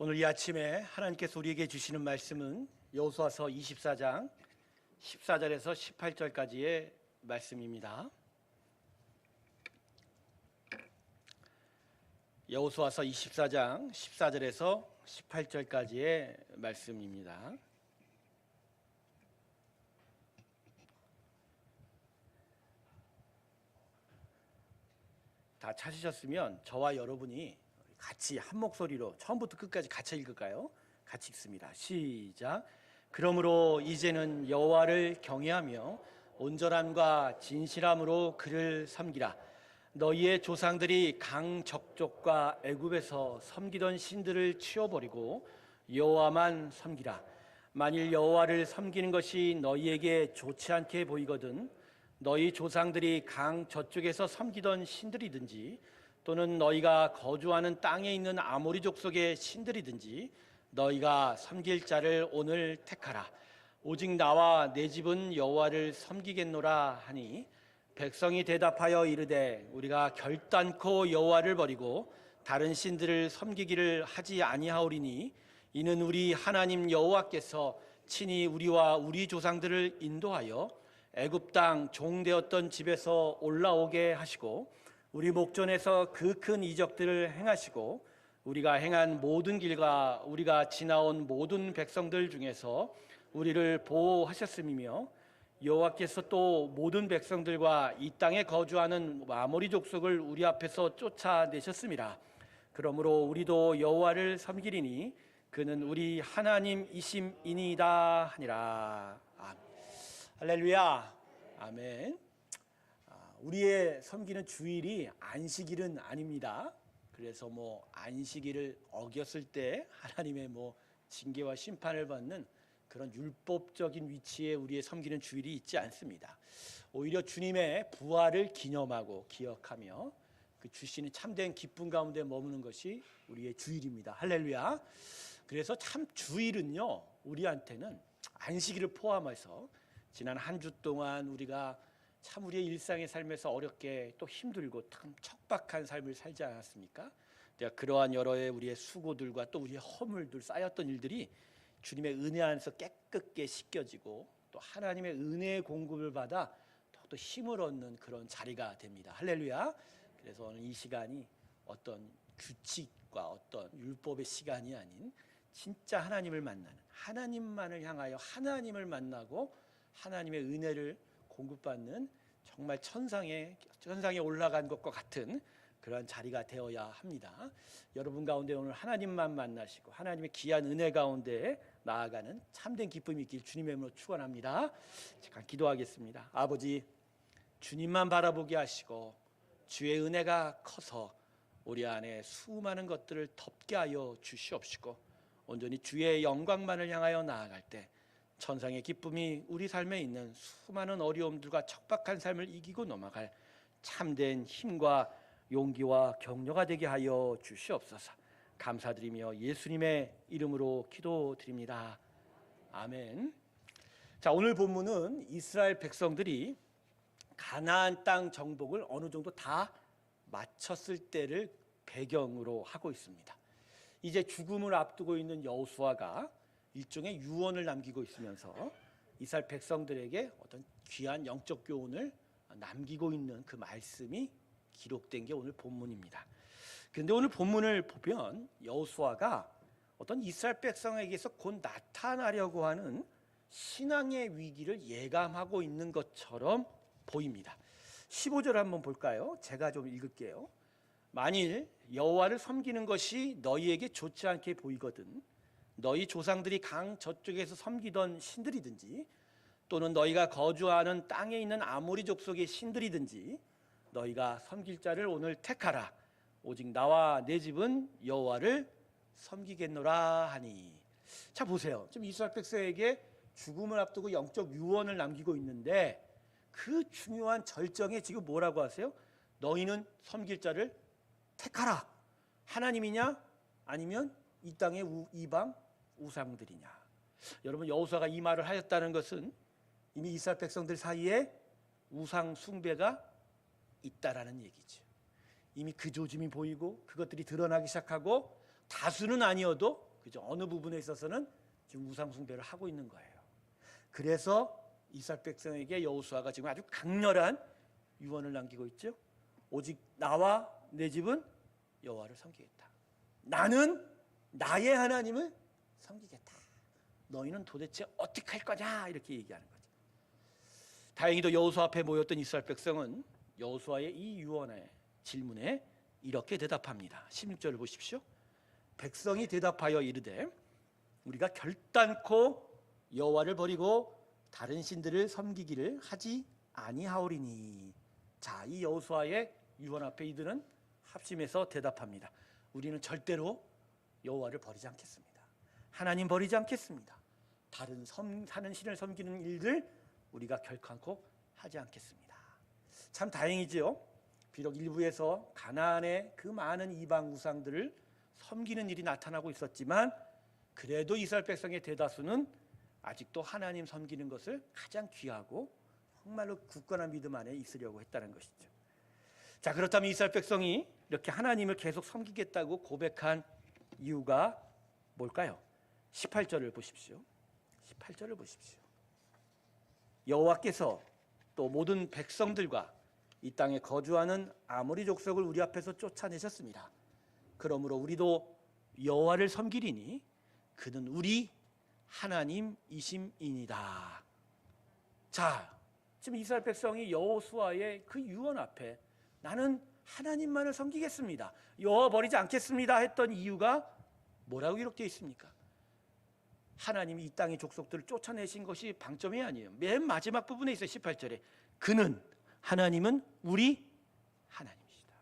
오늘 이 아침에 하나님께서 우리에게 주시는 말씀은 여호수아서 24장 14절에서 18절까지의 말씀입니다. 여호수아서 24장 14절에서 18절까지의 말씀입니다. 다 찾으셨으면 저와 여러분이 같이 한 목소리로 처음부터 끝까지 같이 읽을까요? 같이 읽습니다. 시작. 그러므로 이제는 여호와를 경외하며 온전함과 진실함으로 그를 섬기라. 너희의 조상들이 강 적족과 애굽에서 섬기던 신들을 치워버리고 여호와만 섬기라. 만일 여호와를 섬기는 것이 너희에게 좋지 않게 보이거든 너희 조상들이 강 저쪽에서 섬기던 신들이든지 또는 너희가 거주하는 땅에 있는 아모리 족속의 신들이든지 너희가 섬길 자를 오늘 택하라. 오직 나와 내 집은 여호와를 섬기겠노라 하니 백성이 대답하여 이르되 우리가 결단코 여호와를 버리고 다른 신들을 섬기기를 하지 아니하오리니 이는 우리 하나님 여호와께서 친히 우리와 우리 조상들을 인도하여 애굽 땅 종되었던 집에서 올라오게 하시고 우리 목전에서 그 큰 이적들을 행하시고 우리가 행한 모든 길과 우리가 지나온 모든 백성들 중에서 우리를 보호하셨음이며 여호와께서 또 모든 백성들과 이 땅에 거주하는 아모리 족속을 우리 앞에서 쫓아내셨음이라. 그러므로 우리도 여호와를 섬기리니 그는 우리 하나님이심이니이다 하니라. 할렐루야. 아멘. 우리의 섬기는 주일이 안식일은 아닙니다. 그래서 안식일을 어겼을 때 하나님의 징계와 심판을 받는 그런 율법적인 위치에 우리의 섬기는 주일이 있지 않습니다. 오히려 주님의 부활을 기념하고 기억하며 그 주시는 참된 기쁨 가운데 머무는 것이 우리의 주일입니다. 할렐루야. 그래서 참 주일은요, 우리한테는 안식일을 포함해서 지난 한 주 동안 우리가 참 우리의 일상의 삶에서 어렵게 또 힘들고 참 척박한 삶을 살지 않았습니까? 그러한 여러의 우리의 수고들과 또 우리의 허물들 쌓였던 일들이 주님의 은혜 안에서 깨끗게 씻겨지고 또 하나님의 은혜의 공급을 받아 또 힘을 얻는 그런 자리가 됩니다. 할렐루야. 그래서 오늘 이 시간이 어떤 규칙과 어떤 율법의 시간이 아닌 진짜 하나님을 만나는, 하나님만을 향하여 하나님을 만나고 하나님의 은혜를 공급받는 정말 천상에 올라간 것과 같은 그런 자리가 되어야 합니다. 여러분 가운데 오늘 하나님만 만나시고 하나님의 귀한 은혜 가운데 나아가는 참된 기쁨이 있길 주님의 이름으로 축원합니다. 잠깐 기도하겠습니다. 아버지, 주님만 바라보게 하시고 주의 은혜가 커서 우리 안에 수많은 것들을 덮게 하여 주시옵시고 온전히 주의 영광만을 향하여 나아갈 때 천상의 기쁨이 우리 삶에 있는 수많은 어려움들과 척박한 삶을 이기고 넘어갈 참된 힘과 용기와 격려가 되게 하여 주시옵소서. 감사드리며 예수님의 이름으로 기도드립니다. 아멘. 자, 오늘 본문은 이스라엘 백성들이 가나안 땅 정복을 어느 정도 다 마쳤을 때를 배경으로 하고 있습니다. 이제 죽음을 앞두고 있는 여호수아가 일종의 유언을 남기고 있으면서 이스라엘 백성들에게 어떤 귀한 영적 교훈을 남기고 있는 그 말씀이 기록된 게 오늘 본문입니다. 그런데 오늘 본문을 보면 여호수아가 어떤 이스라엘 백성에게서 곧 나타나려고 하는 신앙의 위기를 예감하고 있는 것처럼 보입니다. 15절 한번 볼까요? 제가 좀 읽을게요. 만일 여호와를 섬기는 것이 너희에게 좋지 않게 보이거든 너희 조상들이 강 저쪽에서 섬기던 신들이든지 또는 너희가 거주하는 땅에 있는 아모리 족속의 신들이든지 너희가 섬길 자를 오늘 택하라. 오직 나와 내 집은 여호와를 섬기겠노라 하니. 자, 보세요. 지금 이스라엘 백성에게 죽음을 앞두고 영적 유언을 남기고 있는데 그 중요한 절정에 지금 뭐라고 하세요? 너희는 섬길 자를 택하라. 하나님이냐 아니면 이 땅의 이방 우상들이냐. 여러분, 여호수아가 이 말을 하였다는 것은 이미 이스라엘 백성들 사이에 우상 숭배가 있다라는 얘기죠. 이미 그 조짐이 보이고 그것들이 드러나기 시작하고 다수는 아니어도 그죠? 어느 부분에 있어서는 지금 우상 숭배를 하고 있는 거예요. 그래서 이스라엘 백성에게 여호수아가 지금 아주 강렬한 유언을 남기고 있죠. 오직 나와 내 집은 여호와를 섬기겠다. 나는 나의 하나님을 섬기겠다. 너희는 도대체 어떻게 할 거냐 이렇게 얘기하는 거죠. 다행히도 여호수아 앞에 모였던 이스라엘 백성은 여호수아의 이 유언의 질문에 이렇게 대답합니다. 16절을 보십시오. 백성이 대답하여 이르되 우리가 결단코 여호와를 버리고 다른 신들을 섬기기를 하지 아니하오리니. 자, 이 여호수아의 유언 앞에 이들은 합심해서 대답합니다. 우리는 절대로 여호와를 버리지 않겠습니다. 하나님 버리지 않겠습니다. 다른 사는 신을 섬기는 일들 우리가 결단코 하지 않겠습니다. 참 다행이지요. 비록 일부에서 가나안의 그 많은 이방 우상들을 섬기는 일이 나타나고 있었지만 그래도 이스라엘 백성의 대다수는 아직도 하나님 섬기는 것을 가장 귀하고 정말로 굳건한 믿음 안에 있으려고 했다는 것이죠. 자, 그렇다면 이스라엘 백성이 이렇게 하나님을 계속 섬기겠다고 고백한 이유가 뭘까요? 18절을 보십시오. 18절을 보십시오. 여호와께서 또 모든 백성들과 이 땅에 거주하는 아모리 족속을 우리 앞에서 쫓아내셨습니다. 그러므로 우리도 여호와를 섬기리니 그는 우리 하나님이심이니이다. 자, 지금 이스라엘 백성이 여호수아의 그 유언 앞에 나는 하나님만을 섬기겠습니다, 여호와 버리지 않겠습니다 했던 이유가 뭐라고 기록되어 있습니까? 하나님이 이 땅의 족속들을 쫓아내신 것이 방점이 아니에요. 맨 마지막 부분에 있어요. 18절에 그는, 하나님은 우리 하나님이시다.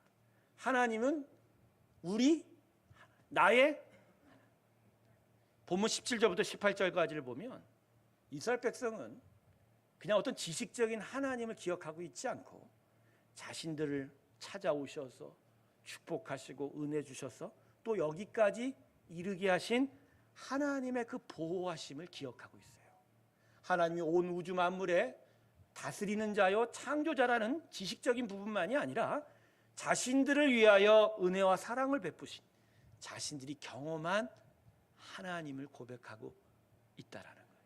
하나님은 우리 나의, 본문 17절부터 18절까지를 보면 이스라엘 백성은 그냥 어떤 지식적인 하나님을 기억하고 있지 않고 자신들을 찾아오셔서 축복하시고 은혜 주셔서 또 여기까지 이르게 하신 하나님의 그 보호하심을 기억하고 있어요. 하나님이 온 우주 만물에 다스리는 자요 창조자라는 지식적인 부분만이 아니라 자신들을 위하여 은혜와 사랑을 베푸신 자신들이 경험한 하나님을 고백하고 있다라는 거예요.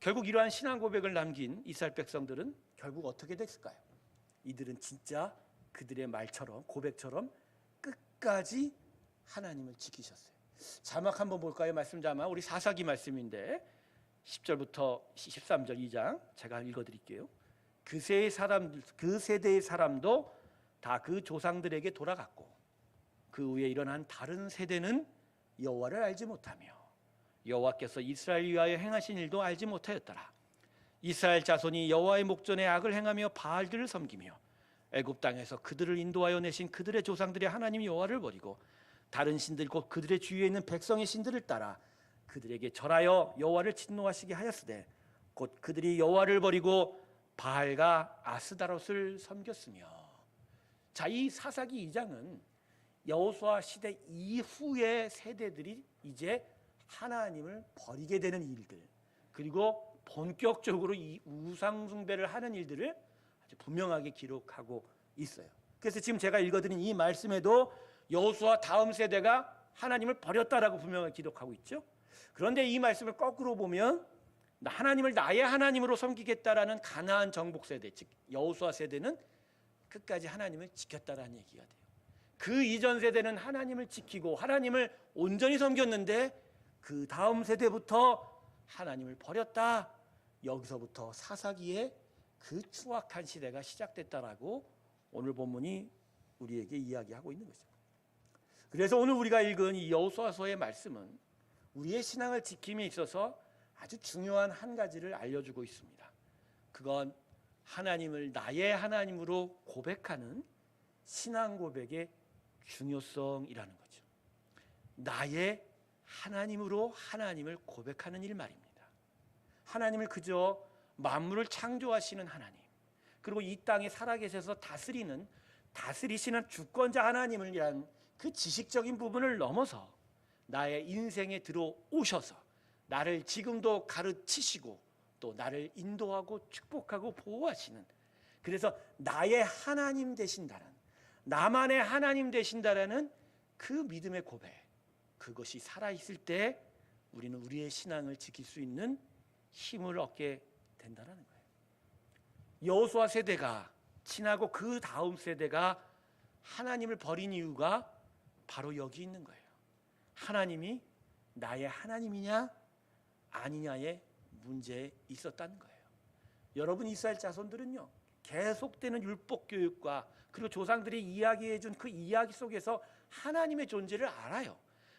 결국 이러한 신앙 고백을 남긴 이스라엘 백성들은 결국 어떻게 됐을까요? 이들은 진짜 그들의 말처럼, 고백처럼 끝까지 하나님을 지키셨어요. 자막 한번 볼까요? 말씀 자막, 우리 사사기 말씀인데 10절부터 13절 2장 제가 읽어드릴게요. 그 세대의 사람도 다 그 조상들에게 돌아갔고 그 후에 일어난 다른 세대는 여호와를 알지 못하며 여호와께서 이스라엘 위하여 행하신 일도 알지 못하였더라. 이스라엘 자손이 여호와의 목전에 악을 행하며 바알들을 섬기며 애굽 땅에서 그들을 인도하여 내신 그들의 조상들의 하나님 여호와를 버리고 다른 신들 곧 그들의 주위에 있는 백성의 신들을 따라 그들에게 절하여 여호와를 진노하시게 하였으되 곧 그들이 여호와를 버리고 바알과 아스다롯을 섬겼으며. 자, 이 사사기 2장은 여호수아 시대 이후의 세대들이 이제 하나님을 버리게 되는 일들, 그리고 본격적으로 이 우상 숭배를 하는 일들을 아주 분명하게 기록하고 있어요. 그래서 지금 제가 읽어드린 이 말씀에도 여호수아 다음 세대가 하나님을 버렸다라고 분명하게 기록하고 있죠. 그런데 이 말씀을 거꾸로 보면 하나님을 나의 하나님으로 섬기겠다라는 가나안 정복 세대, 즉 여호수아 세대는 끝까지 하나님을 지켰다라는 얘기가 돼요. 그 이전 세대는 하나님을 지키고 하나님을 온전히 섬겼는데 그 다음 세대부터 하나님을 버렸다. 여기서부터 사사기의 그 추악한 시대가 시작됐다라고 오늘 본문이 우리에게 이야기하고 있는 거죠. 그래서 오늘 우리가 읽은 이 여호수아서의 말씀은 우리의 신앙을 지킴에 있어서 아주 중요한 한 가지를 알려주고 있습니다. 그건 하나님을 나의 하나님으로 고백하는 신앙 고백의 중요성이라는 거죠. 나의 하나님으로 하나님을 고백하는 일 말입니다. 하나님을 그저 만물을 창조하시는 하나님, 그리고 이 땅에 살아계셔서 다스리시는 주권자 하나님을 위한 그 지식적인 부분을 넘어서 나의 인생에 들어오셔서 나를 지금도 가르치시고 또 나를 인도하고 축복하고 보호하시는, 그래서 나의 하나님 되신다는, 나만의 하나님 되신다라는 그 믿음의 고백, 그것이 살아있을 때 우리는 우리의 신앙을 지킬 수 있는 힘을 얻게 된다는 거예요. 여호수아 세대가 지나고 그 다음 세대가 하나님을 버린 이유가 바로 여기 있는 거예요. 하나님이 나의 하나님이냐 아니냐의 문제에 있었다는 거예요. 여러분, 이스라엘 자손들은요, 계속되는 율법 교육과 그리고 조상들이 이야기해 준 그 이야기 속에서 하나님의 존재를 알아요.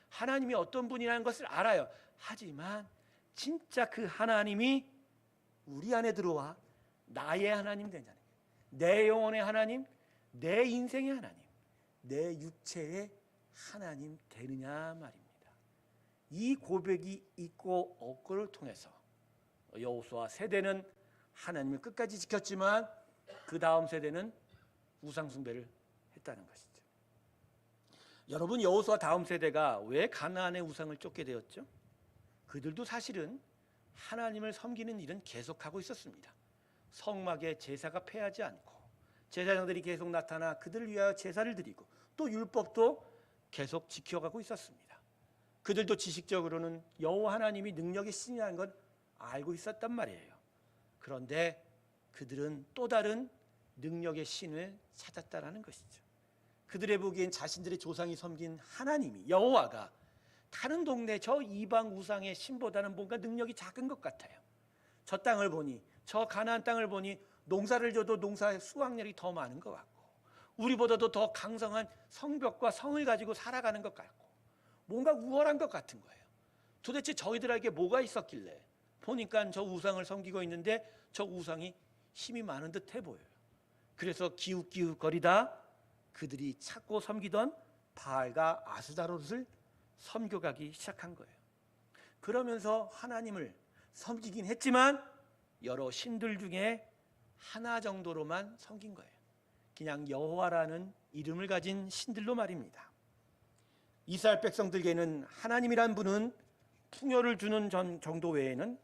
하나님이 어떤 분이라는 것을 알아요. 하지만 진짜 그 하나님이 우리 안에 들어와 나의 하나님 되냐는 거예요. 내 영혼의 하나님, 내 인생의 하나님, 내 육체의 하나님 되느냐 말입니다. 이 고백이 있고 없고를 통해서 여호수아 세대는 하나님을 끝까지 지켰지만 그 다음 세대는 우상 숭배를 했다는 것이죠. 여러분, 여호수아 다음 세대가 왜 가나안의 우상을 쫓게 되었죠? 그들도 사실은 하나님을 섬기는 일은 계속하고 있었습니다. 성막에 제사가 폐하지 않고 제사장들이 계속 나타나 그들을 위하여 제사를 드리고 또 율법도 계속 지켜가고 있었습니다. 그들도 지식적으로는 여호와 하나님이 능력의 신이라는 건 알고 있었단 말이에요. 그런데 그들은 또 다른 능력의 신을 찾았다라는 것이죠. 그들의 보기엔 자신들의 조상이 섬긴 하나님이 여호와가 다른 동네 저 이방 우상의 신보다는 뭔가 능력이 작은 것 같아요. 저 땅을 보니, 저 가나안 땅을 보니 농사를 져도 농사의 수확량이 더 많은 것 같고 우리보다도 더 강성한 성벽과 성을 가지고 살아가는 것 같고 뭔가 우월한 것 같은 거예요. 도대체 저희들에게 뭐가 있었길래 보니까 저 우상을 섬기고 있는데 저 우상이 힘이 많은 듯해 보여요. 그래서 기웃기웃거리다 그들이 찾고 섬기던 바알과 아스다롯을 섬겨가기 시작한 거예요. 그러면서 하나님을 섬기긴 했지만 여러 신들 중에 하나 정도로만 섬긴 거예요. 그냥 여호와라는 이름을 가진 신들로 말입니다. 이스라엘 백성들에게는 하나님이란 분은 풍요를 주는 정도 외에는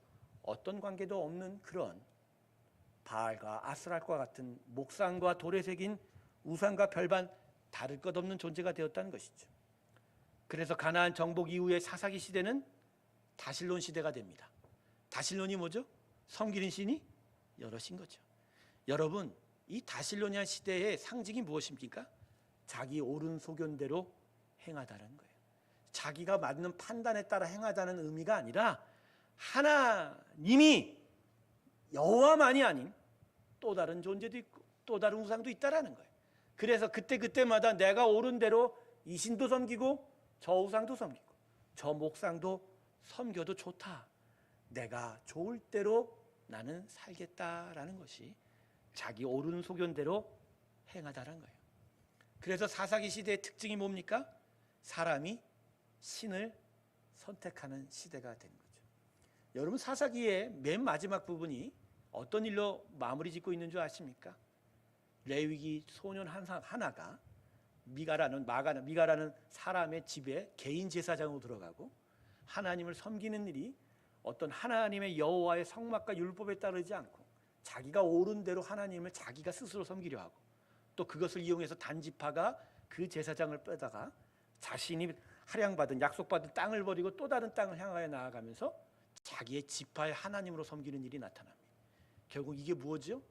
어떤 관계도 없는 그런 바알과 아스랄과 같은 목상과 돌에 새긴 우상과 별반 다를 것 없는 존재가 되었다는 것이죠. 그래서 가나안 정복 이후의 사사기 시대는 다실론 시대가 됩니다. 다실론이 뭐죠? 섬기는 신이 여럿인 거죠. 여러분, 이 다실로니아 시대의 상징이 무엇입니까? 자기 옳은 소견대로 행하다는 거예요. 자기가 맞는 판단에 따라 행하다는 의미가 아니라 하나님이 여호와만이 아닌 또 다른 존재도 있고 또 다른 우상도 있다라는 거예요. 그래서 그때마다 내가 옳은 대로 이 신도 섬기고 저 우상도 섬기고 저 목상도 섬겨도 좋다. 내가 좋을 대로 나는 살겠다라는 것이 자기 옳은 소견대로 행하다라는 거예요. 그래서 사사기 시대의 특징이 뭡니까? 사람이 신을 선택하는 시대가 된 거죠. 여러분, 사사기의 맨 마지막 부분이 어떤 일로 마무리 짓고 있는 줄 아십니까? 레위기 소년 하나가 미가라는 사람의 집에 개인 제사장으로 들어가고 하나님을 섬기는 일이 어떤 하나님의 여호와의 성막과 율법에 따르지 않고 자기가 옳은 대로 하나님을 자기가 스스로 섬기려 하고 또 그것을 이용해서 단지파가 그 제사장을 빼다가 자신이 할양받은 약속받은 땅을 버리고 또 다른 땅을 향하여 나아가면서 자기의 지파의 하나님으로 섬기는 일이 나타납니다. 결국 이게 무엇이죠?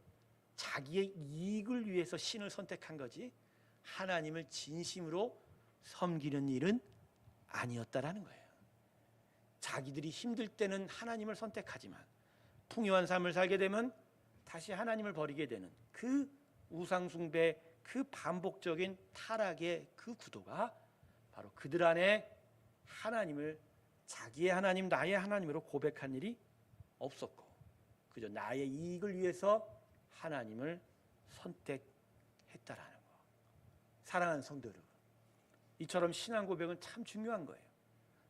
자기의 이익을 위해서 신을 선택한 거지 하나님을 진심으로 섬기는 일은 아니었다라는 거예요. 자기들이 힘들 때는 하나님을 선택하지만 풍요한 삶을 살게 되면 다시 하나님을 버리게 되는 그 우상숭배, 그 반복적인 타락의 그 구도가 바로 그들 안에 하나님을 자기의 하나님, 나의 하나님으로 고백한 일이 없었고 그저 나의 이익을 위해서 하나님을 선택했다라는 거. 사랑하는 성도 여러분, 이처럼 신앙 고백은 참 중요한 거예요.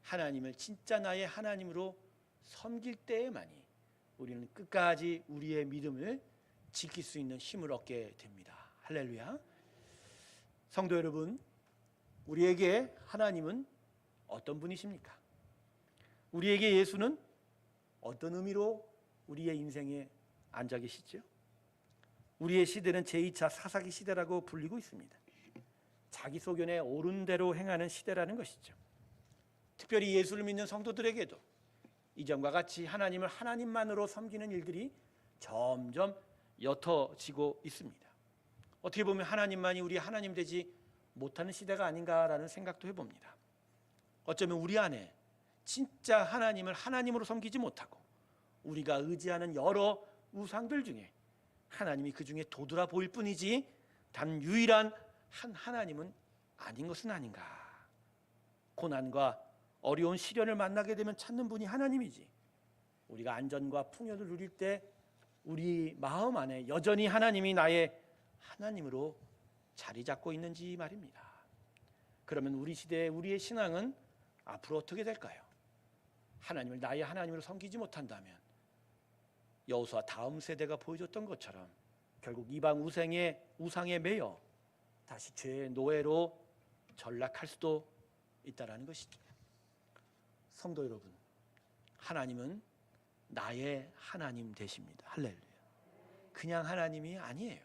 하나님을 진짜 나의 하나님으로 섬길 때에만이 우리는 끝까지 우리의 믿음을 지킬 수 있는 힘을 얻게 됩니다. 할렐루야. 성도 여러분, 우리에게 하나님은 어떤 분이십니까? 우리에게 예수는 어떤 의미로 우리의 인생에 앉아 계시죠? 우리의 시대는 제2차 사사기 시대라고 불리고 있습니다. 자기 소견에 옳은 대로 행하는 시대라는 것이죠. 특별히 예수를 믿는 성도들에게도 이전과 같이 하나님을 하나님만으로 섬기는 일들이 점점 옅어지고 있습니다. 어떻게 보면 하나님만이 우리 하나님 되지 못하는 시대가 아닌가라는 생각도 해봅니다. 어쩌면 우리 안에 진짜 하나님을 하나님으로 섬기지 못하고 우리가 의지하는 여러 우상들 중에 하나님이 그 중에 도드라 보일 뿐이지 단 유일한 한 하나님은 아닌 것은 아닌가. 고난과 어려운 시련을 만나게 되면 찾는 분이 하나님이지, 우리가 안전과 풍요를 누릴 때 우리 마음 안에 여전히 하나님이 나의 하나님으로 자리 잡고 있는지 말입니다. 그러면 우리 시대의 우리의 신앙은 앞으로 어떻게 될까요? 하나님을 나의 하나님으로 섬기지 못한다면 여호수아 다음 세대가 보여줬던 것처럼 결국 이방 우상에 매여 다시 죄의 노예로 전락할 수도 있다라는 것이죠. 성도 여러분, 하나님은 나의 하나님 되십니다. 할렐루야. 그냥 하나님이 아니에요.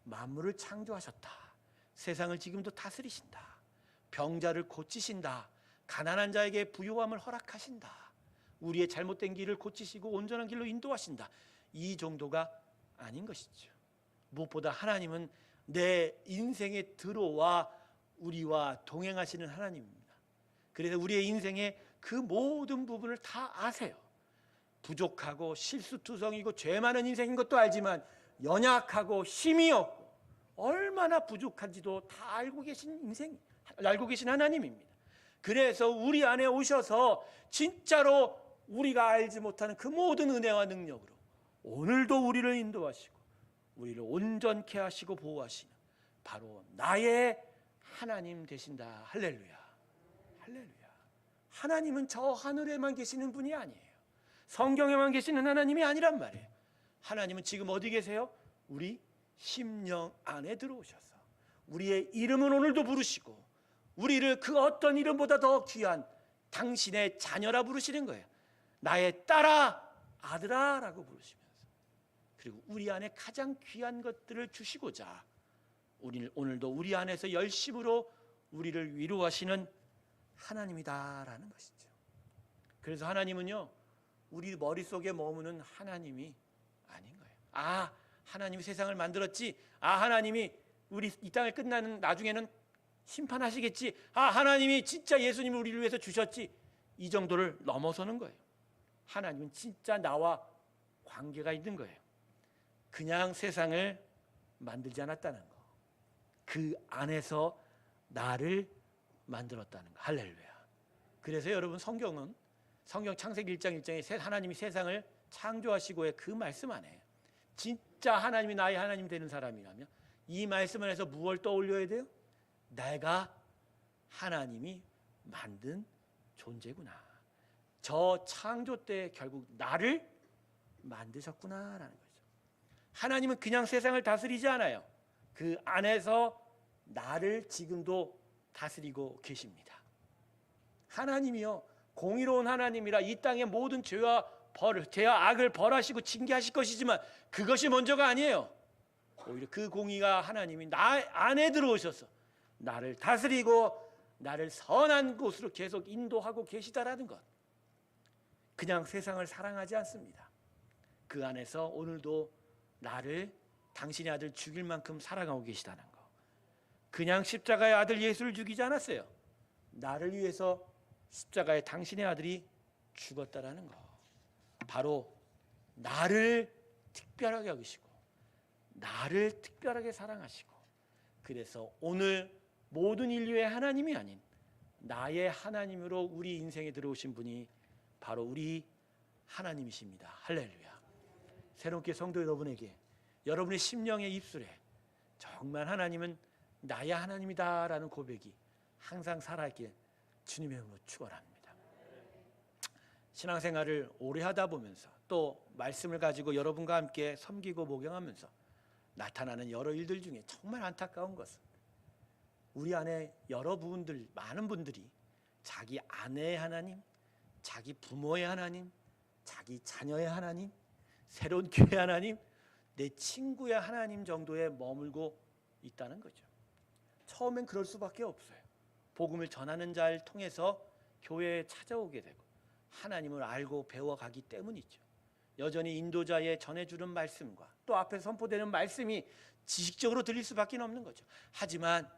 만물을 창조하셨다. 세상을 지금도 다스리신다. 병자를 고치신다. 가난한 자에게 부유함을 허락하신다. 우리의 잘못된 길을 고치시고 온전한 길로 인도하신다. 이 정도가 아닌 것이죠. 무엇보다 하나님은 내 인생에 들어와 우리와 동행하시는 하나님입니다. 그래서 우리의 인생의 그 모든 부분을 다 아세요. 부족하고 실수투성이고 죄 많은 인생인 것도 알지만 연약하고 힘이 없고 얼마나 부족한지도 다 알고 계신 하나님입니다. 그래서 우리 안에 오셔서 진짜로 우리가 알지 못하는 그 모든 은혜와 능력으로 오늘도 우리를 인도하시고 우리를 온전케 하시고 보호하시는 바로 나의 하나님 되신다. 할렐루야. 할렐루야. 하나님은 저 하늘에만 계시는 분이 아니에요. 성경에만 계시는 하나님이 아니란 말이에요. 하나님은 지금 어디 계세요? 우리 심령 안에 들어오셔서 우리의 이름은 오늘도 부르시고 우리를 그 어떤 이름보다 더 귀한 당신의 자녀라 부르시는 거예요. 나의 딸아, 아들아 라고 부르시면서, 그리고 우리 안에 가장 귀한 것들을 주시고자 오늘도 우리 안에서 열심으로 우리를 위로하시는 하나님이다라는 것이죠. 그래서 하나님은요, 우리 머릿속에 머무는 하나님이 아닌 거예요. 아, 하나님이 세상을 만들었지. 아, 하나님이 우리 이 땅을 끝나는 나중에는 심판하시겠지. 아, 하나님이 진짜 예수님을 우리를 위해서 주셨지. 이 정도를 넘어서는 거예요. 하나님은 진짜 나와 관계가 있는 거예요. 그냥 세상을 만들지 않았다는 거. 그 안에서 나를 만들었다는 거. 할렐루야. 그래서 여러분, 성경 창세기 1장 1장에 하나님이 세상을 창조하시고의 그 말씀 안에 진짜 하나님이 나의 하나님 되는 사람이라면 이 말씀 안에서 무엇을 떠올려야 돼요? 내가 하나님이 만든 존재구나. 저 창조 때 결국 나를 만드셨구나라는 거죠. 하나님은 그냥 세상을 다스리지 않아요. 그 안에서 나를 지금도 다스리고 계십니다. 하나님이요, 공의로운 하나님이라 이 땅의 모든 죄와 악을 벌하시고 징계하실 것이지만 그것이 먼저가 아니에요. 오히려 그 공의가 하나님이 나 안에 들어오셔서 나를 다스리고 나를 선한 곳으로 계속 인도하고 계시다라는 것. 그냥 세상을 사랑하지 않습니다. 그 안에서 오늘도 나를 당신의 아들 죽일 만큼 사랑하고 계시다는 것. 그냥 십자가의 아들 예수를 죽이지 않았어요. 나를 위해서 십자가에 당신의 아들이 죽었다라는 것. 바로 나를 특별하게 여기시고 나를 특별하게 사랑하시고, 그래서 오늘 모든 인류의 하나님이 아닌 나의 하나님으로 우리 인생에 들어오신 분이 바로 우리 하나님이십니다. 할렐루야. 새롭게 성도 여러분에게, 여러분의 심령의 입술에 정말 하나님은 나의 하나님이다라는 고백이 항상 살아있길 주님의 이름으로 축원합니다. 신앙생활을 오래 하다 보면서 또 말씀을 가지고 여러분과 함께 섬기고 목양하면서 나타나는 여러 일들 중에 정말 안타까운 것은 우리 안에 많은 분들이 자기 아내의 하나님, 자기 부모의 하나님, 자기 자녀의 하나님, 새로운 교회 하나님, 내 친구의 하나님 정도에 머물고 있다는 거죠. 처음엔 그럴 수밖에 없어요. 복음을 전하는 자를 통해서 교회에 찾아오게 되고 하나님을 알고 배워가기 때문이죠. 여전히 인도자의 전해주는 말씀과 또 앞에 선포되는 말씀이 지식적으로 들릴 수밖에 없는 거죠. 하지만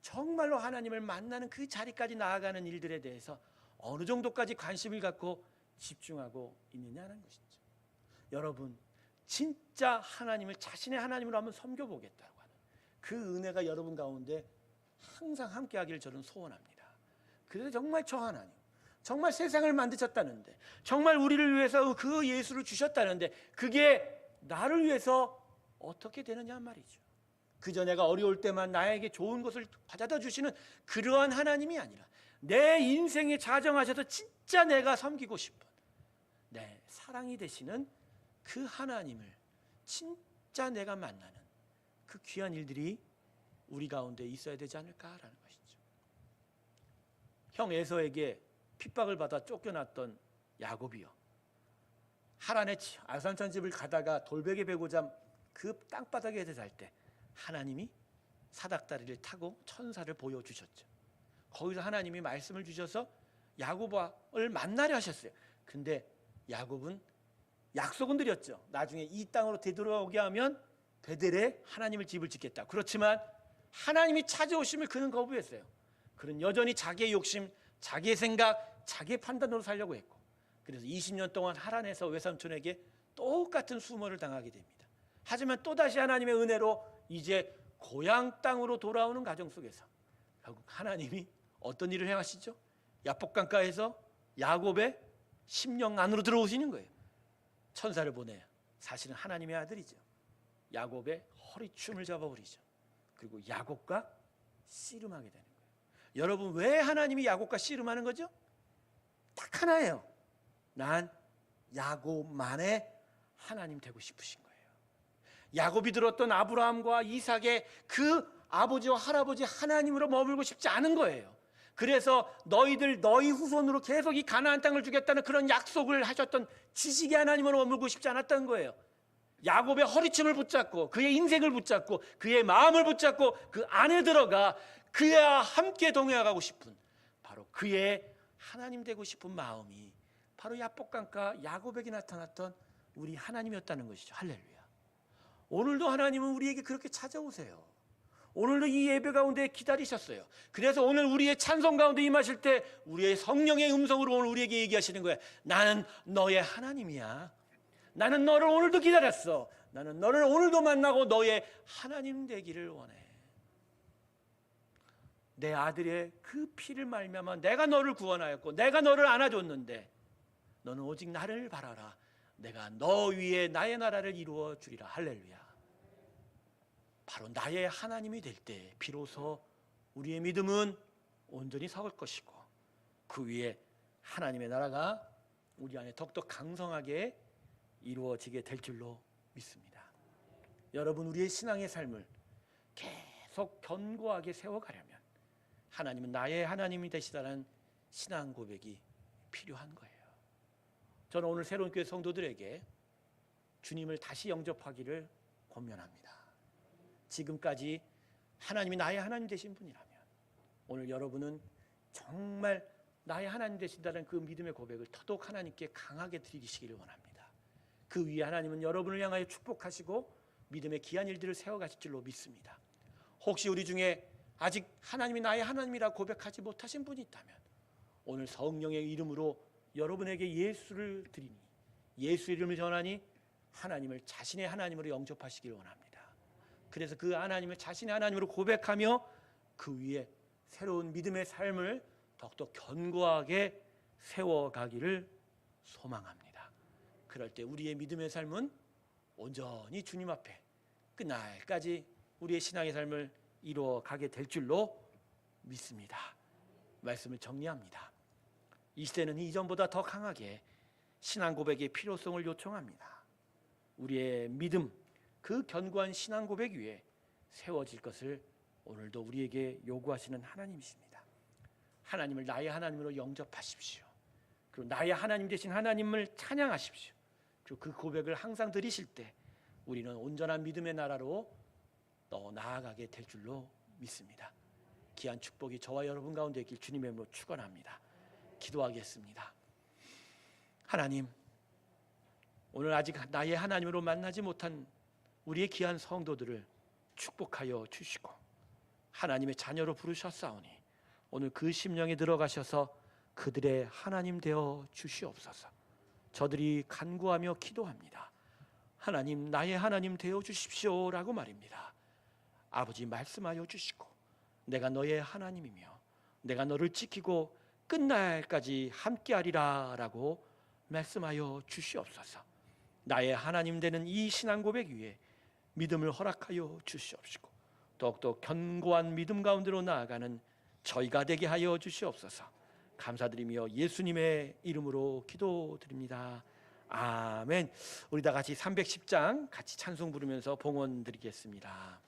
정말로 하나님을 만나는 그 자리까지 나아가는 일들에 대해서 어느 정도까지 관심을 갖고 집중하고 있느냐는 것이죠. 여러분, 진짜 하나님을 자신의 하나님으로 한번 섬겨보겠다고 하는 그 은혜가 여러분 가운데 항상 함께하기를 저는 소원합니다. 그래서 정말 저 하나님, 정말 세상을 만드셨다는데, 정말 우리를 위해서 그 예수를 주셨다는데 그게 나를 위해서 어떻게 되느냐 말이죠. 그저 내가 어려울 때만 나에게 좋은 것을 가져다 주시는 그러한 하나님이 아니라 내 인생에 자정하셔서 진짜 내가 섬기고 싶은 내 사랑이 되시는 그 하나님을 진짜 내가 만나는 그 귀한 일들이 우리 가운데 있어야 되지 않을까라는 것이죠. 형 에서에게 핍박을 받아 쫓겨났던 야곱이요, 하란의 아산천 집을 가다가 돌베개 베고자 그 땅바닥에 살 때 하나님이 사닥다리를 타고 천사를 보여주셨죠. 거기서 하나님이 말씀을 주셔서 야곱을 만나려 하셨어요. 근데 야곱은 약속은 드렸죠. 나중에 이 땅으로 되돌아오게 하면 베델에 하나님을 집을 짓겠다. 그렇지만 하나님이 찾아오심을 그는 거부했어요. 그는 여전히 자기의 욕심, 자기의 생각, 자기의 판단으로 살려고 했고, 그래서 20년 동안 하란에서 외삼촌에게 똑같은 수모를 당하게 됩니다. 하지만 또다시 하나님의 은혜로 이제 고향 땅으로 돌아오는 과정 속에서 결국 하나님이 어떤 일을 행하시죠? 야복강가에서 야곱의 심령 안으로 들어오시는 거예요. 천사를 보내요. 사실은 하나님의 아들이죠. 야곱의 허리춤을 잡아버리죠. 그리고 야곱과 씨름하게 되는 거예요. 여러분, 왜 하나님이 야곱과 씨름하는 거죠? 딱 하나예요. 난 야곱만의 하나님 되고 싶으신 거예요. 야곱이 들었던 아브라함과 이삭의 그 아버지와 할아버지 하나님으로 머물고 싶지 않은 거예요. 그래서 너희 후손으로 계속 이 가나안 땅을 주겠다는 그런 약속을 하셨던 지식의 하나님으로 머물고 싶지 않았던 거예요. 야곱의 허리춤을 붙잡고 그의 인생을 붙잡고 그의 마음을 붙잡고 그 안에 들어가 그와 함께 동행하고 싶은, 바로 그의 하나님 되고 싶은 마음이 바로 야복강가 야곱에게 나타났던 우리 하나님이었다는 것이죠. 할렐루야. 오늘도 하나님은 우리에게 그렇게 찾아오세요. 오늘도 이 예배 가운데 기다리셨어요. 그래서 오늘 우리의 찬송 가운데 임하실 때 우리의 성령의 음성으로 오늘 우리에게 얘기하시는 거예요. 나는 너의 하나님이야. 나는 너를 오늘도 기다렸어. 나는 너를 오늘도 만나고 너의 하나님 되기를 원해. 내 아들의 그 피를 말미암아 내가 너를 구원하였고 내가 너를 안아줬는데 너는 오직 나를 바라라. 내가 너 위에 나의 나라를 이루어 주리라. 할렐루야. 바로 나의 하나님이 될 때 비로소 우리의 믿음은 온전히 설 것이고 그 위에 하나님의 나라가 우리 안에 더욱더 강성하게 이루어지게 될 줄로 믿습니다. 여러분, 우리의 신앙의 삶을 계속 견고하게 세워가려면 하나님은 나의 하나님이 되시다는 신앙 고백이 필요한 거예요. 저는 오늘 새로운 교회 성도들에게 주님을 다시 영접하기를 권면합니다. 지금까지 하나님이 나의 하나님 되신 분이라면 오늘 여러분은 정말 나의 하나님 되신다는 그 믿음의 고백을 더더욱 하나님께 강하게 드리시기를 원합니다. 그 위에 하나님은 여러분을 향하여 축복하시고 믿음의 귀한 일들을 세워가실 줄로 믿습니다. 혹시 우리 중에 아직 하나님이 나의 하나님이라 고백하지 못하신 분이 있다면 오늘 성령의 이름으로 여러분에게 예수를 드리니, 예수 이름을 전하니 하나님을 자신의 하나님으로 영접하시기를 원합니다. 그래서 그 하나님을 자신의 하나님으로 고백하며 그 위에 새로운 믿음의 삶을 더욱더 견고하게 세워가기를 소망합니다. 그럴 때 우리의 믿음의 삶은 온전히 주님 앞에 끝날까지 우리의 신앙의 삶을 이루어가게 될 줄로 믿습니다. 말씀을 정리합니다. 이 시대는 이전보다 더 강하게 신앙 고백의 필요성을 요청합니다. 우리의 믿음, 그 견고한 신앙 고백 위에 세워질 것을 오늘도 우리에게 요구하시는 하나님이십니다. 하나님을 나의 하나님으로 영접하십시오. 그리고 나의 하나님 되신 하나님을 찬양하십시오. 그리고 그 고백을 항상 드리실 때 우리는 온전한 믿음의 나라로 더 나아가게 될 줄로 믿습니다. 귀한 축복이 저와 여러분 가운데 있길 주님의 이름으로 축원합니다. 기도하겠습니다. 하나님, 오늘 아직 나의 하나님으로 만나지 못한 우리의 귀한 성도들을 축복하여 주시고 하나님의 자녀로 부르셨사오니 오늘 그 심령에 들어가셔서 그들의 하나님 되어 주시옵소서. 저들이 간구하며 기도합니다. 하나님, 나의 하나님 되어 주십시오라고 말입니다. 아버지, 말씀하여 주시고 내가 너의 하나님이며 내가 너를 지키고 끝날까지 함께하리라 라고 말씀하여 주시옵소서. 나의 하나님 되는 이 신앙 고백 위에 믿음을 허락하여 주시옵시고 더욱더 견고한 믿음 가운데로 나아가는 저희가 되게 하여 주시옵소서. 감사드리며 예수님의 이름으로 기도드립니다. 아멘. 우리 다 같이 310장 같이 찬송 부르면서 봉헌 드리겠습니다.